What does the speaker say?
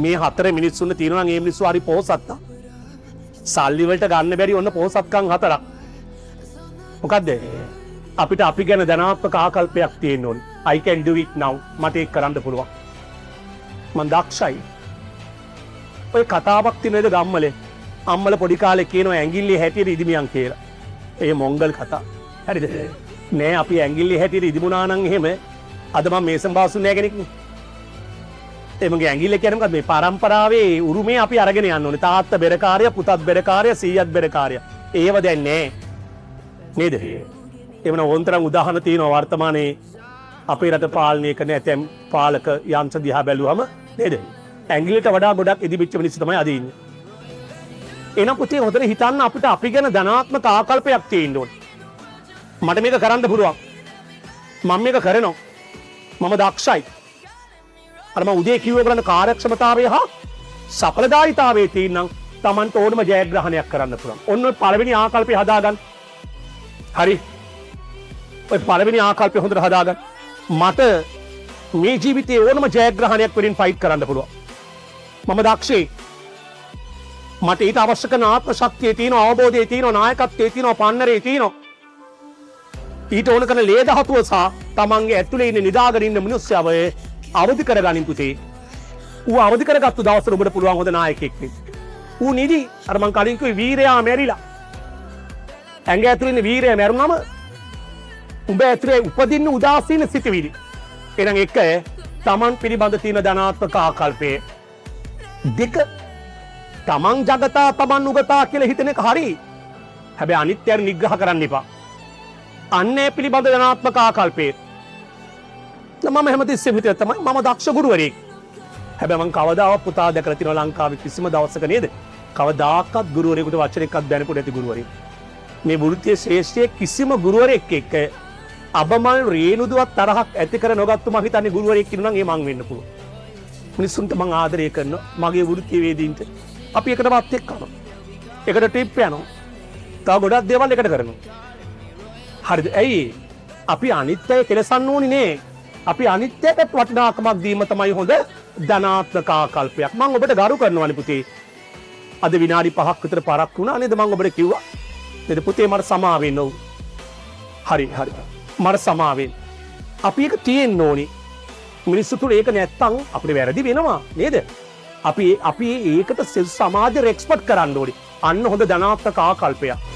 මේ හතර මිනිස්සුන්ට තියෙනවා නම් ඒ මිනිස්සු හරි පොහොසත්තා. සල්ලි වලට ගන්න බැරි ඔන්න පොහොසත්කම් හතරක්. මොකද්ද? අපිට අපි ගැන ධනාත්මක ආකල්පයක් තියෙන්න ඕනේ. I can do it now. මට ඒක කරන්න පුළුවන්. මම දක්ෂයි. ඔය කතාවක් තියෙනවද ගම්මලේ? අම්මල පොඩි කාලේ කියනවා ඇඟිල්ලේ හැටියට ඉදිමියන් කියලා. ඒ මොංගල් කතා. හරිද? නෑ අපි ඇඟිල්ලේ හැටියට ඉදිමුණා නම් එහෙම අද මම මේසම් බාසු නෑ කෙනෙක් නේ. ඒ මගේ ඇඟිල්ල කියන්නේ මොකද්ද මේ පරම්පරාවේ උරුමේ අපි අරගෙන යන්න ඕනේ. තාත්තා බෙරකාරය, පුතත් බෙරකාරය, සීයත් බෙරකාරය. ඒව දැන් නෑ. නේද? එවන ඕන්තරම් උදාහරණ තියෙනවා වර්තමානයේ අපේ රට පාලනය කරන ඇතැම් පාලක යන්ත්‍ර දිහා බැලුවම නේද? ඇඟිල්ලට වඩා ගොඩක් ඉදිබිච්ච මිනිස්සු තමයි අද ඉන්නේ. එහෙනම් පුතේ හොඳට හිතන්න අපිට අපි ගැන ධනාත්මක ආකල්පයක් තියෙන්න ඕනේ. මට මේක කරන්න පුළුවන්. මම මේක කරනවා. මම දක්ෂයි. අර මම උදේ කිව්ව කරන කාර්යක්ෂමතාවය හා සඵලදායීතාවයේ තියෙනම් Tamanට ඕනම ජයග්‍රහණයක් කරන්න පුළුවන්. ඔන්න ඔය පළවෙනි ආකල්පය හදාගන්න. හරි. ඔය පළවෙනි ආකල්පය හොඳට හදාගන්න. මට මේ ජීවිතේ ඕනම ජයග්‍රහණයක් වලින් ෆයිට් කරන්න පුළුවන්. මම දක්ෂයි. මට ඊට අවශ්‍ය කරන ආත්ම ශක්තිය තියෙනවා, අවබෝධය තියෙනවා, නායකත්වයේ තියෙනවා, පන්නරේ තියෙනවා. ඊට ඕන කරන ලේ ධාතුව සහ තමන්ගේ ඇතුලේ ඉන්න නිදාගෙන ඉන්න මිනිස්සයව අවදි කරගනින් පුතේ. ඌ අවදි කරගත්තු දවසට ඔබට පුළුවන් හොඳ නායකයෙක් වෙන්න. ඌ නිදි අර මං කලින් කිව්වේ වීරයා මැරිලා. ඇඟ ඇතුලේ ඉන්න වීරයා මැරුණම උඹ ඇතුලේ උපදින්න උදාසීන සිටිවිලි. එහෙනම් එක තමන් පිළිබඳ තියෙන ධනාත්මක ආකල්පය. දෙක තමන් జగතා තමන් උගතා කියලා හිතන එක හරි. හැබැයි අනිත්‍යය නිග්‍රහ කරන්න එපා. අන්නේ පිළිබඳ ධනාත්මක ආකල්පය. මම හැමතිස්සෙම හිතුවා තමයි මම දක්ෂ ගුරුවරයෙක්. හැබැයි මං කවදාවත් පුතා දැකලා තියෙනවා ලංකාවේ කිසිම දවසක නේද? කවදාකවත් ගුරුවරයෙකුට වචනයක්වත් දැනපු නැති ගුරුවරයෙක්. මේ වෘත්තීය ශ්‍රේෂ්ඨයේ කිසිම ගුරුවරයෙක් එක්ක අබමල් රේණුදුවත් තරහක් ඇති කර නොගත්තු මං හිතන්නේ ගුරුවරයෙක් ඉන්නවා නම් ඒ මං වෙන්න පුළුවන්. මිනිස්සුන්ට මං ආදරය කරනවා මගේ වෘත්තීය වේදීන්ට. අපි එකට වත් එක්ක කරනවා. එකට ට්‍රිප් යනවා. තව ගොඩක් දේවල් එකට කරනවා. හරිද? ඇයි? අපි අනිත්‍යය කෙලසන්න ඕනේ නේ. අපි අනිත්‍යයට වටිනාකමක් දීම තමයි හොඳ ධනාත්මක ආකල්පයක්. මම ඔබට ගරු කරනවානේ පුතේ. අද විනාඩි 5ක් විතර පරක් වුණා නේද? මම ඔබට කිව්වා. නේද පුතේ මට සමා වෙන්න ඕන. හරි. මට සමා වෙන්න. අපි ඒක තියෙන්න ඕනේ. මිනිස්සු තුල ඒක නැත්තම් අපිට වැරදි වෙනවා නේද? අපි ඒකට සමාජ රෙස්පෙක්ට් කරන්න ඕනේ. අන්න හොඳ ධනාත්මක ආකල්පයක්.